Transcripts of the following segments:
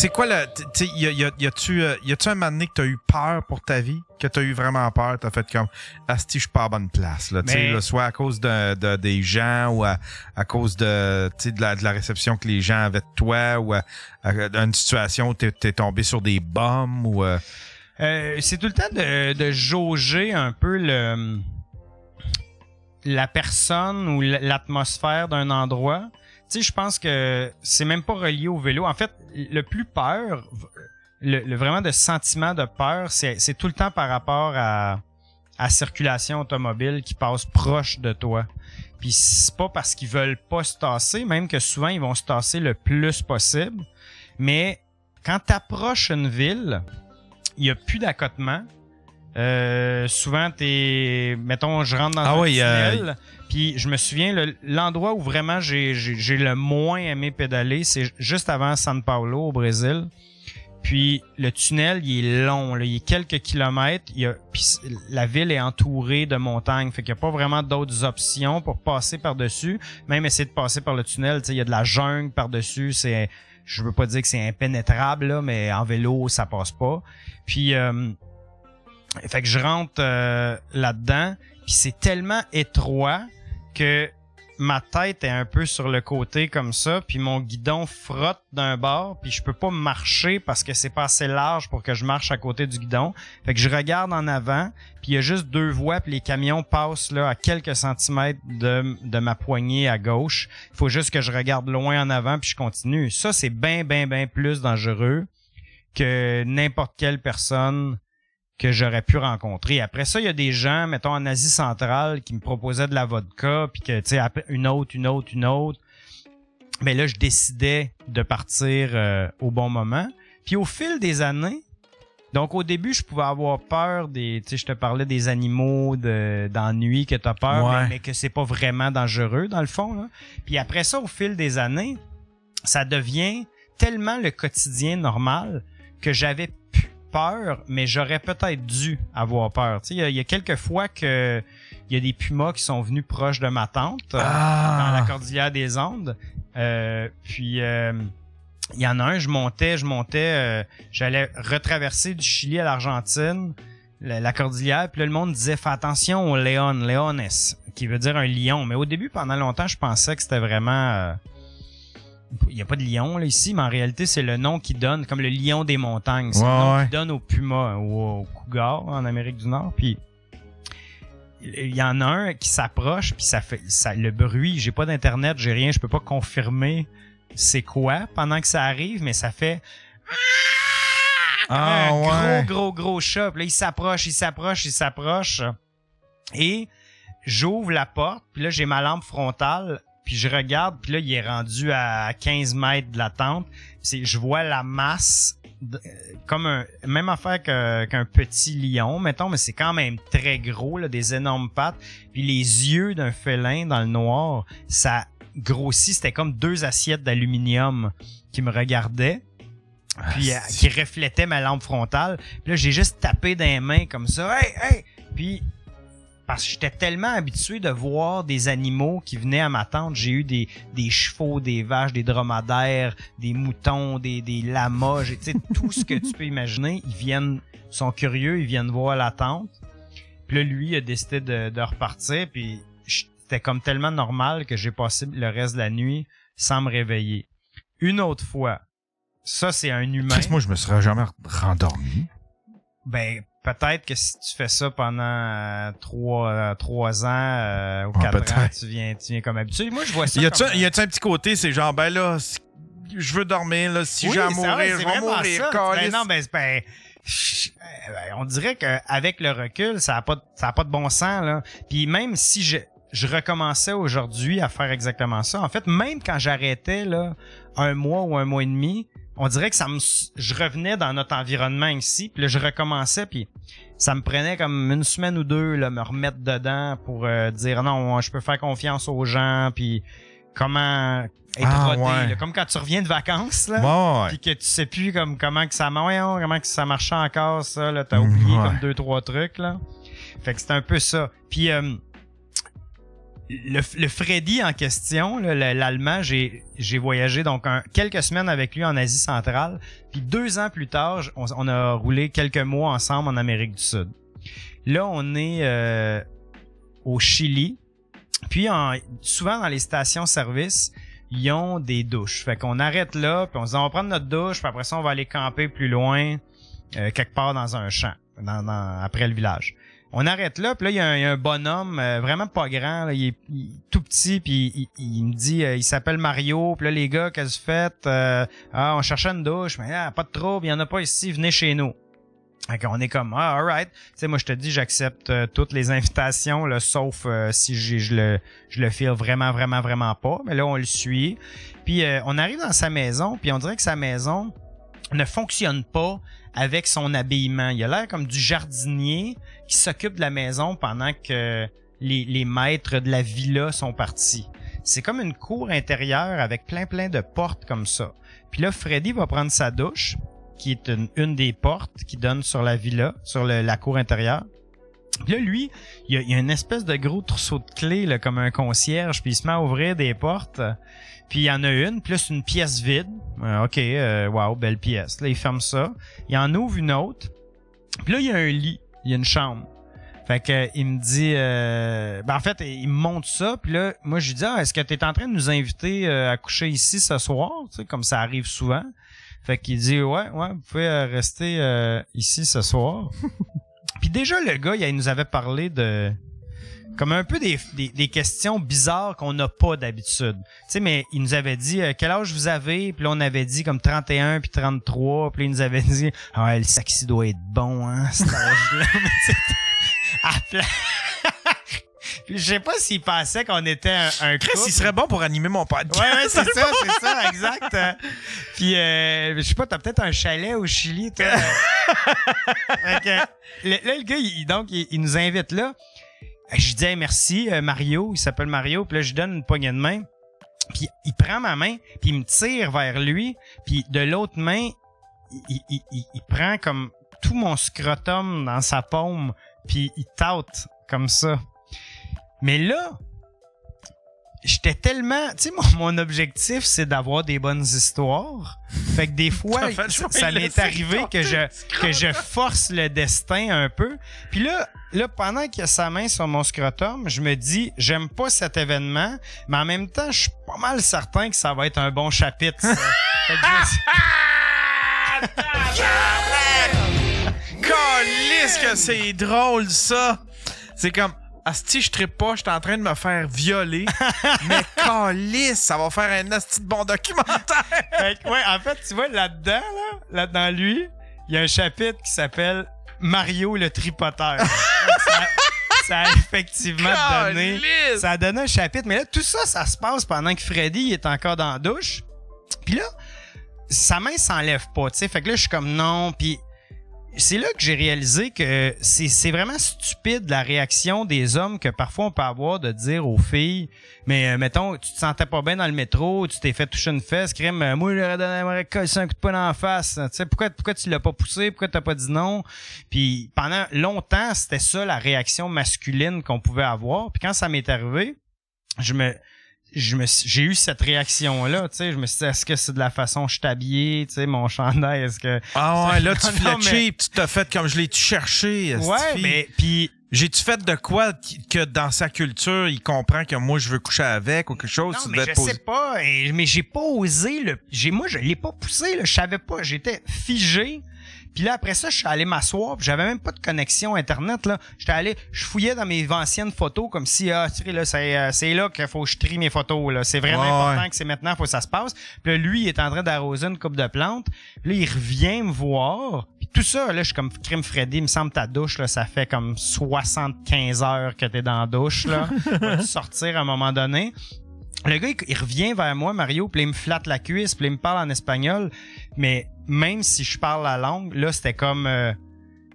C'est quoi le... Tu sais, y a-tu un moment donné que t'as eu peur pour ta vie? Que t'as eu vraiment peur? T'as fait comme... Asti, je suis pas à bonne place. Là, Mais... là, soit à cause des gens ou à cause de la réception que les gens avaient de toi ou d'une situation où t'es tombé sur des bombes ou... c'est tout le temps de jauger un peu la personne ou l'atmosphère d'un endroit. Tu sais, je pense que c'est même pas relié au vélo. En fait, le plus peur, vraiment de sentiment de peur, c'est tout le temps par rapport à circulation automobile qui passe proche de toi. Puis c'est pas parce qu'ils veulent pas se tasser, même que souvent ils vont se tasser le plus possible. Mais quand t'approches une ville, il y a plus d'accotement. Souvent mettons, je rentre dans un tunnel, puis je me souviens l'endroit où vraiment j'ai le moins aimé pédaler, c'est juste avant São Paulo au Brésil. Puis le tunnel, il est long, là, il est quelques kilomètres, puis la ville est entourée de montagnes, fait qu'il n'y a pas vraiment d'autres options pour passer par-dessus. Même essayer de passer par le tunnel, tu sais, il y a de la jungle par-dessus, je veux pas dire que c'est impénétrable là, mais en vélo, ça passe pas. Puis fait que je rentre là-dedans, puis c'est tellement étroit que ma tête est un peu sur le côté comme ça, puis mon guidon frotte d'un bord, puis je peux pas marcher parce que c'est pas assez large pour que je marche à côté du guidon. Fait que je regarde en avant, puis il y a juste deux voies, puis les camions passent là à quelques centimètres de ma poignée à gauche. Il faut juste que je regarde loin en avant, puis je continue. Ça, c'est bien plus dangereux que n'importe quelle personne que j'aurais pu rencontrer. Après ça, il y a des gens, mettons en Asie centrale, qui me proposaient de la vodka, puis que, tu sais, une autre. Mais là, je décidais de partir au bon moment. Puis au fil des années, donc au début, je pouvais avoir peur tu sais, je te parlais des animaux, d'ennui, que t'as peur, ouais. mais que c'est pas vraiment dangereux, dans le fond, là. Puis après ça, au fil des années, ça devient tellement le quotidien normal que j'avais peur, mais j'aurais peut-être dû avoir peur. Tu sais, il y a quelques fois que il y a des pumas qui sont venus proches de ma tente dans la cordillère des Andes. Puis il y en a un, je montais, j'allais retraverser du Chili à l'Argentine, la cordillère, puis là, le monde disait fais attention au leones, qui veut dire un lion. Mais au début, pendant longtemps, je pensais que c'était vraiment il n'y a pas de lion là, ici, mais en réalité, c'est le nom qui donne, comme le lion des montagnes. C'est le nom qui donne au puma ou au cougar en Amérique du Nord. Puis il y en a un qui s'approche, puis ça fait le bruit. J'ai pas d'internet, j'ai rien, je peux pas confirmer c'est quoi pendant que ça arrive, mais ça fait gros chat. Puis là, il s'approche. Et j'ouvre la porte, puis là, j'ai ma lampe frontale. Puis je regarde, puis là, il est rendu à 15 mètres de la tente. Je vois la masse, comme même affaire qu'un petit lion, mettons, mais c'est quand même très gros, là, des énormes pattes. Puis les yeux d'un félin dans le noir, ça grossit. C'était comme deux assiettes d'aluminium qui me regardaient. Puis qui reflétaient ma lampe frontale. Puis là, j'ai juste tapé dans les mains comme ça. Hey! Puis parce que j'étais tellement habitué de voir des animaux qui venaient à ma tente. J'ai eu des chevaux, des vaches, des dromadaires, des moutons, des lamas, tu sais, tout ce que tu peux imaginer. Sont curieux, ils viennent voir la tente. Puis là, lui, il a décidé de repartir. Puis c'était comme tellement normal que j'ai passé le reste de la nuit sans me réveiller. Une autre fois, ça, c'est un humain. Moi, je me serais jamais rendormi. Ben, peut-être que si tu fais ça pendant 3 ans ou 4 ans, tu viens comme habitué. Moi, je vois ça. Y a-tu un petit côté, c'est genre, ben là, je veux dormir, là, si j'ai à mourir, je vais mourir. On dirait qu'avec le recul, ça a pas de bon sens, là. Puis même si je recommençais aujourd'hui à faire exactement ça, en fait, même quand j'arrêtais, là, 1 mois ou 1 mois et demi, on dirait que je revenais dans notre environnement ici, puis là, je recommençais, puis ça me prenait comme 1 semaine ou 2, là, me remettre dedans pour dire non, je peux faire confiance aux gens, puis comment être rodé, là, comme quand tu reviens de vacances, là, puis que tu sais plus comment que ça marchait encore, ça, là, t'as oublié comme 2-3 trucs, là. Fait que c'est un peu ça. Puis le Freddy en question, là, l'Allemand, j'ai voyagé donc quelques semaines avec lui en Asie centrale. Puis 2 ans plus tard, on a roulé quelques mois ensemble en Amérique du Sud. Là, on est au Chili. Puis souvent dans les stations-service, ils ont des douches. Fait qu'on arrête là, puis on se dit on va prendre notre douche, puis après ça, on va aller camper plus loin, quelque part dans un champ, après le village. On arrête là, puis là, il y a un bonhomme vraiment pas grand, là, il est tout petit, puis il me dit, il s'appelle Mario, puis là, les gars, qu'est-ce que vous faites? On cherchait une douche, mais pas de trouble, il y en a pas ici, venez chez nous. Fait on est comme, alright. Tu sais, moi, je te dis, j'accepte toutes les invitations, là, sauf si je le file vraiment, vraiment, vraiment pas. Mais là, on le suit. Puis, on arrive dans sa maison, puis on dirait que sa maison ne fonctionne pas avec son habillement. Il a l'air comme du jardinier qui s'occupe de la maison pendant que les maîtres de la villa sont partis. C'est comme une cour intérieure avec plein de portes comme ça. Puis là, Freddy va prendre sa douche, qui est une des portes qui donne sur la villa, sur la cour intérieure. Puis là, lui, il y a une espèce de gros trousseau de clés, là, comme un concierge, puis il se met à ouvrir des portes. Puis il y en a une, puis là, c'est une pièce vide. OK, wow, belle pièce. Là, il ferme ça. Il en ouvre une autre. Puis là, il y a un lit. Il y a une chambre. Fait que il me dit... en fait, il me montre ça. Puis là, moi, je lui dis, est-ce que tu es en train de nous inviter à coucher ici ce soir? Tu sais, comme ça arrive souvent. Fait qu'il dit, ouais, vous pouvez rester ici ce soir. Puis déjà, le gars, il nous avait parlé de... comme un peu des questions bizarres qu'on n'a pas d'habitude. Tu sais, mais il nous avait dit quel âge vous avez, puis là on avait dit comme 31 puis 33, puis là, il nous avait dit le saxi doit être bon hein, cet âge-là. Je sais pas s'il pensait qu'on était un couple. Chris, il serait bon pour animer mon podcast. Ouais, c'est ça, exact. Puis, je sais pas, t'as peut-être un chalet au Chili, toi. Là, le gars, il nous invite là. Je dis merci, Mario, il s'appelle Mario, puis là, je lui donne une poignée de main. Puis, il prend ma main, puis il me tire vers lui, puis de l'autre main, il prend comme tout mon scrotum dans sa paume, puis il tâte comme ça. Mais là, j'étais tellement... Tu sais, mon objectif, c'est d'avoir des bonnes histoires. Fait que des fois, ça m'est arrivé que je force le destin un peu. Puis là, pendant qu'il a sa main sur mon scrotum, je me dis, j'aime pas cet événement, mais en même temps, je suis pas mal certain que ça va être un bon chapitre, ça. Fait que Calisse que c'est drôle, ça! C'est comme... Asti, je trippe pas, je suis en train de me faire violer. Mais calisse, ça va faire un asti de bon documentaire. Ouais, en fait, tu vois, là-dedans, lui, il y a un chapitre qui s'appelle Mario le tripoteur. Ça a effectivement donné... Ça a donné un chapitre. Mais là, tout ça, ça se passe pendant que Freddy est encore dans la douche. Puis là, sa main s'enlève pas, tu sais. Fait que là, je suis comme non, puis... C'est là que j'ai réalisé que c'est vraiment stupide la réaction des hommes que parfois on peut avoir de dire aux filles, mais mettons, tu te sentais pas bien dans le métro, tu t'es fait toucher une fesse, crème, moi j'aurais collé un coup de poing dans la face, tu sais, pourquoi tu l'as pas poussé, pourquoi t'as pas dit non? Puis pendant longtemps, c'était ça la réaction masculine qu'on pouvait avoir. Puis quand ça m'est arrivé, j'ai eu cette réaction-là, tu sais, je me suis dit, est-ce que c'est de la façon je suis habillé, tu sais, mon chandail, est-ce que... Ah ouais, là, tu fais cheap, tu t'as fait comme je l'ai-tu cherché, ouais, mais puis... J'ai-tu fait de quoi que dans sa culture, il comprend que moi, je veux coucher avec ou quelque chose? Non, mais je sais pas, mais j'ai pas osé, moi, je l'ai pas poussé, là, je savais pas, j'étais figé. Puis là, après ça, je suis allé m'asseoir, puis j'avais même pas de connexion Internet, là. Je fouillais dans mes anciennes photos comme si, tu sais, là, c'est là qu'il faut que je trie mes photos, là. C'est vraiment important que c'est maintenant, faut que ça se passe. Puis là, lui, il est en train d'arroser une coupe de plantes. Puis là, il revient me voir. Puis tout ça, là, je suis comme crime Freddy, il me semble ta douche, là, ça fait comme 75 heures que t'es dans la douche, là. Vas-tu sortir à un moment donné? Le gars, il revient vers moi, Mario, puis il me flatte la cuisse, puis il me parle en espagnol. Mais même si je parle la langue, là, c'était comme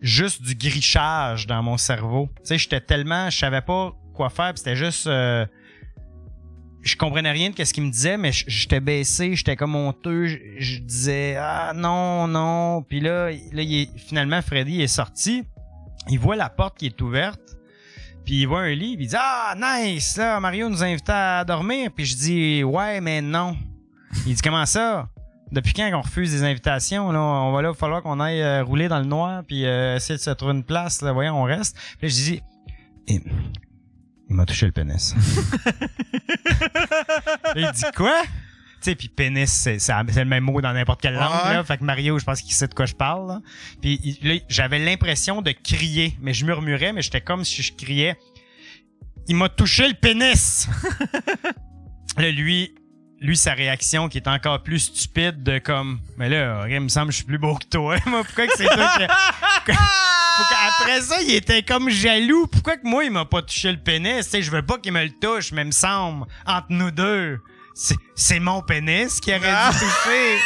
juste du grichage dans mon cerveau. Tu sais, je savais pas quoi faire, puis c'était juste... je comprenais rien de ce qu'il me disait, mais j'étais baissé, j'étais comme honteux. Je disais, non. Puis là finalement, Freddy est sorti. Il voit la porte qui est ouverte. Puis il voit un lit, puis il dit « Ah, nice! Là, Mario nous a invités à dormir. » Puis je dis « Ouais, mais non. » Il dit « Comment ça? Depuis quand qu'on refuse des invitations? Là, on va là, il va falloir qu'on aille rouler dans le noir puis essayer de se trouver une place. Là, voyons, on reste. » Puis là, je dis « Il m'a touché le pénis. » Il dit « Quoi? » Tu sais, puis pénis, c'est le même mot dans n'importe quelle langue, là. Fait que Mario, je pense qu'il sait de quoi je parle, là. Puis là, j'avais l'impression de crier, mais je murmurais, mais j'étais comme si je criais. Il m'a touché le pénis! Là, lui, sa réaction qui est encore plus stupide de comme, mais là, il me semble que je suis plus beau que toi. Moi, pourquoi que c'est toi qui... Après ça, il était comme jaloux. Pourquoi que moi, il m'a pas touché le pénis? Tu sais, je veux pas qu'il me le touche, mais il me semble, entre nous deux, c'est mon pénis qui aurait dû toucher.